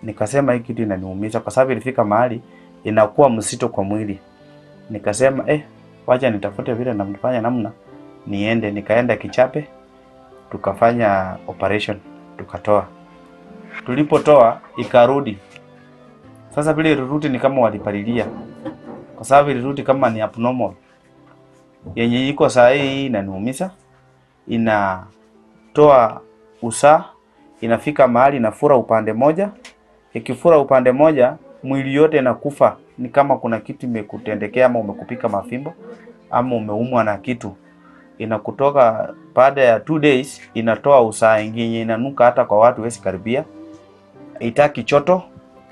Nikasema hii kitu inaniumiza kwa sababu ilifika mahali inakuwa mzito kwa mwili. Nikasema wacha nitafute vile namfanya namna niende. Nikaenda Kichape, tukafanya operation, tukatoa. Tulipotoa ikarudi. Sasa vile ilirudi ni kama walipalilia, kwa sababu ilirudi kama ni abnormal. Yenye iko saa hii inaniumiza, inatoa usaa, inafika mahali inafura upande moja. Ikifura upande moja, mwili yote inakufa. Ni kama kuna kitu imekutendekea, ama umekupika mafimbo, ama umeumwa na kitu. Inakutoka baada ya 2 days, inatoa usaa ingine, inanuka hata kwa watu wesi karibia. Itaki choto,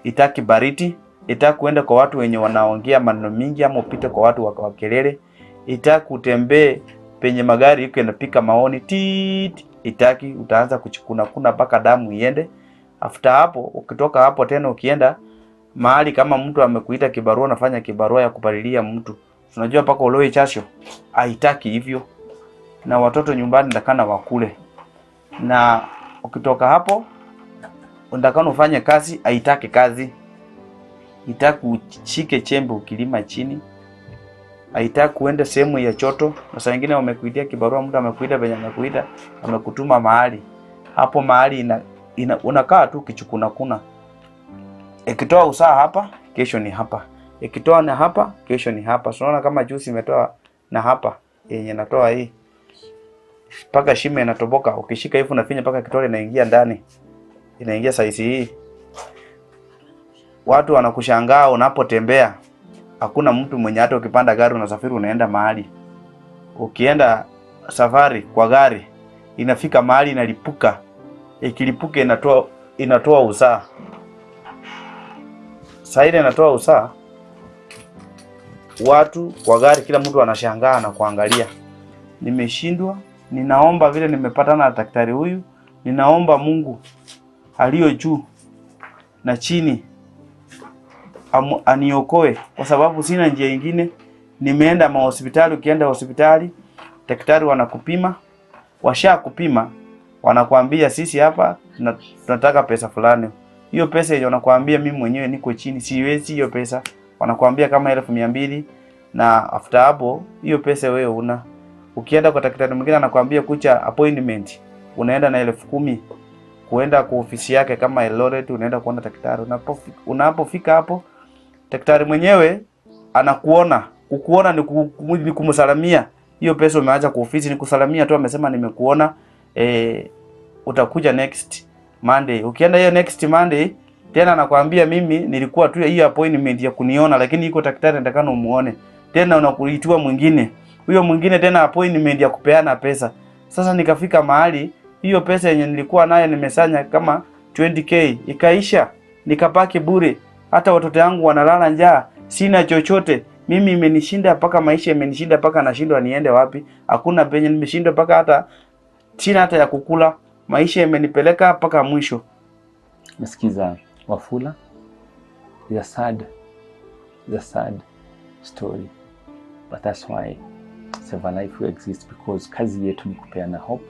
itaki baridi, itaki kuenda kwa watu wenye wanaongea maneno mingi, ama upite kwa watu wa kelele. Itaki kutembee penye magari iko yanapika maoni tit. Itaki, utaanza kuchukuna kuna mpaka damu iende. After hapo, ukitoka hapo tena ukienda mahali kama mtu amekuita kibarua, nafanya kibarua ya kupalilia mtu, unajua mpaka uloe chasho, haitaki hivyo. Na watoto nyumbani ndakana wakule. Na ukitoka hapo ndakana ufanye kazi, haitaki kazi. Itaki uchike chembe ukilima chini. Haitaki kuenda sehemu ya choto. Na saa nyingine wamekuitia kibarua, mtu amekuita penye amekuita, amekutuma mahali. Hapo mahali unakaa tu kichukuna kuna. Ikitoa usaa hapa, kesho ni hapa. Ikitoa na hapa, kesho ni hapa. Unaona kama juice imetoa na hapa yenye natoa hii. Paka shime inatoboka. Ukishika hivi unafinya paka kitole inaingia ndani. Inaingia size hii. Watu wanakushangaa unapotembea. Hakuna mtu mwenye hata ukipanda gari unasafiri unaenda mahali. Ukienda safari kwa gari, inafika mahali inalipuka. Ikilipuka inatoa usaa. Sasa ile inatoa usaa. Watu kwa gari kila mtu anashangaa na kuangalia. Nimeshindwa, ninaomba vile nimepatana na daktari huyu, ninaomba Mungu aliyo juu na chini aniokoe, kwa sababu sina njia nyingine. Nimeenda hospitali, ukienda hospitali daktari wanakupima, kupima wanakuambia sisi hapa tunataka pesa fulani. Hiyo pesa yenye wanakuambia mimi mwenyewe niko chini, siwezi hiyo pesa. Wanakuambia kama 1200, na after hapo hiyo pesa wewe una. Ukienda kwa daktari mwingine anakuambia kucha appointment, unaenda na 10,000 kuenda kwa ofisi yake kama Eldoret, unaenda kuona daktari. Unapofika hapo daktari mwenyewe anakuona, kukuona ni kumsalamia. Hiyo pesa umeacha kwa ofisi ni kusalamia tu, amesema nimekuona, utakuja next Monday. Ukienda hiyo next Monday tena anakuambia mimi nilikuwa tu hiyo appointment ya kuniona, lakini iko daktari nataka umuone. Tena unakuitwa mwingine. Huyo mwingine tena appointment ya kupeana pesa. Sasa nikafika mahali hiyo pesa yenye nilikuwa nayo nimesanya kama 20k ikaisha, nikapaki bure. Hata watoto wangu wanalala njaa, sina chochote. Mimi imenishinda paka maisha imenishinda paka nashindwa niende wapi. Hakuna penye nimeshindwa paka hata sina hata ya kukula. Maisha imenipeleka paka mwisho. Msikiza Wafula, is a sad story, but that's why Save a Life will exist, because kazi yetu ni kupeana hope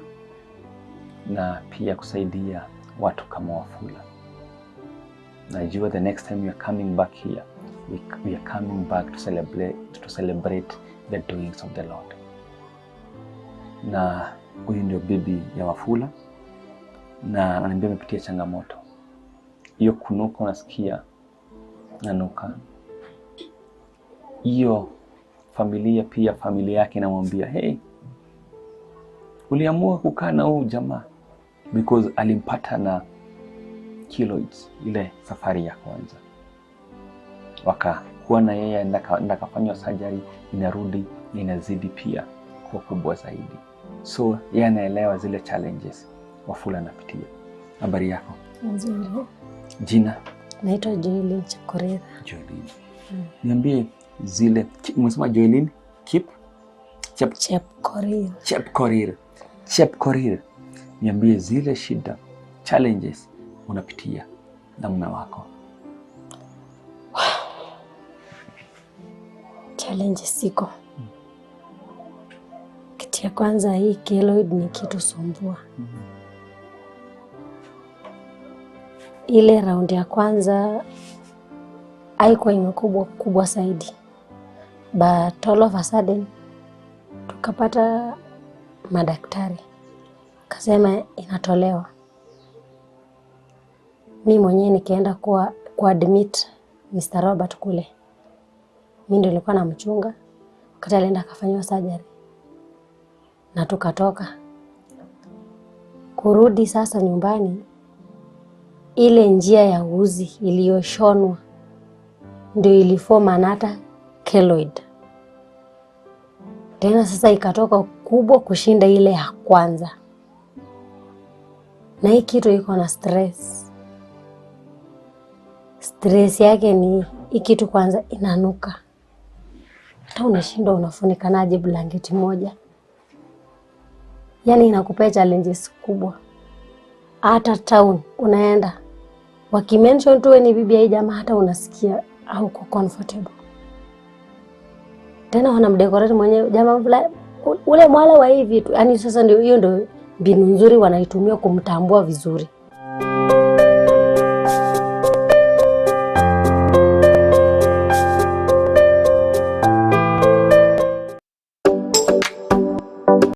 na pia kusaidia watu kama Wafula. Najua the next time you are coming back here, we are coming back to celebrate the doings of the Lord. Na huyu ndio bibi ya Wafula, na ananiambia amepitia changamoto. Hiyo kunuka unasikia nanuka. Hiyo familia pia familia yake inamwambia, hey, uliamua kukaa na huyu jamaa because alimpata na keloids ile safari ya kwanza. Wakakuwa na yeye ndakafanywa surgery, inarudi inazidi pia kwa kubwa zaidi. So yeye anaelewa zile challenges Wafula anapitia. Habari yako? Nzuri. Jina? Naitwa Joylin Chepkorir. Joylin. Niambie zile, umesema Joylin Chepkorir. Niambie zile shida, challenges unapitia na mume wako. Challenges siko. Kitu ya kwanza, hii keloid ni kitu sumbua. ile raundi ya kwanza haikuwa imekubwa kubwa zaidi, but all of a sudden tukapata madaktari kasema inatolewa. Mimi mwenyewe nikaenda kwa admit Mr. Robert kule. Mimi ndio nilikuwa namchunga wakati alienda akafanywa surgery. Na tukatoka. Kurudi sasa nyumbani, ile njia ya uzi iliyoshonwa ndio iliform another keloid. Tena sasa ikatoka kubwa kushinda ile ya kwanza. Na hii kitu iko na stress. Stress yake ni hii kitu kwanza inanuka. Hata unashindwa unafunikanaje blanketi moja. Yaani inakupea challenges kubwa. Hata town unaenda, wakimention tu ni bibi ya jamaa, hata unasikia hauko comfortable. Tena wanamdecorate mwenyewe jamaa ule mwala wa hivi tu. Yaani sasa ndio hiyo ndio mbinu nzuri wanaitumia kumtambua vizuri.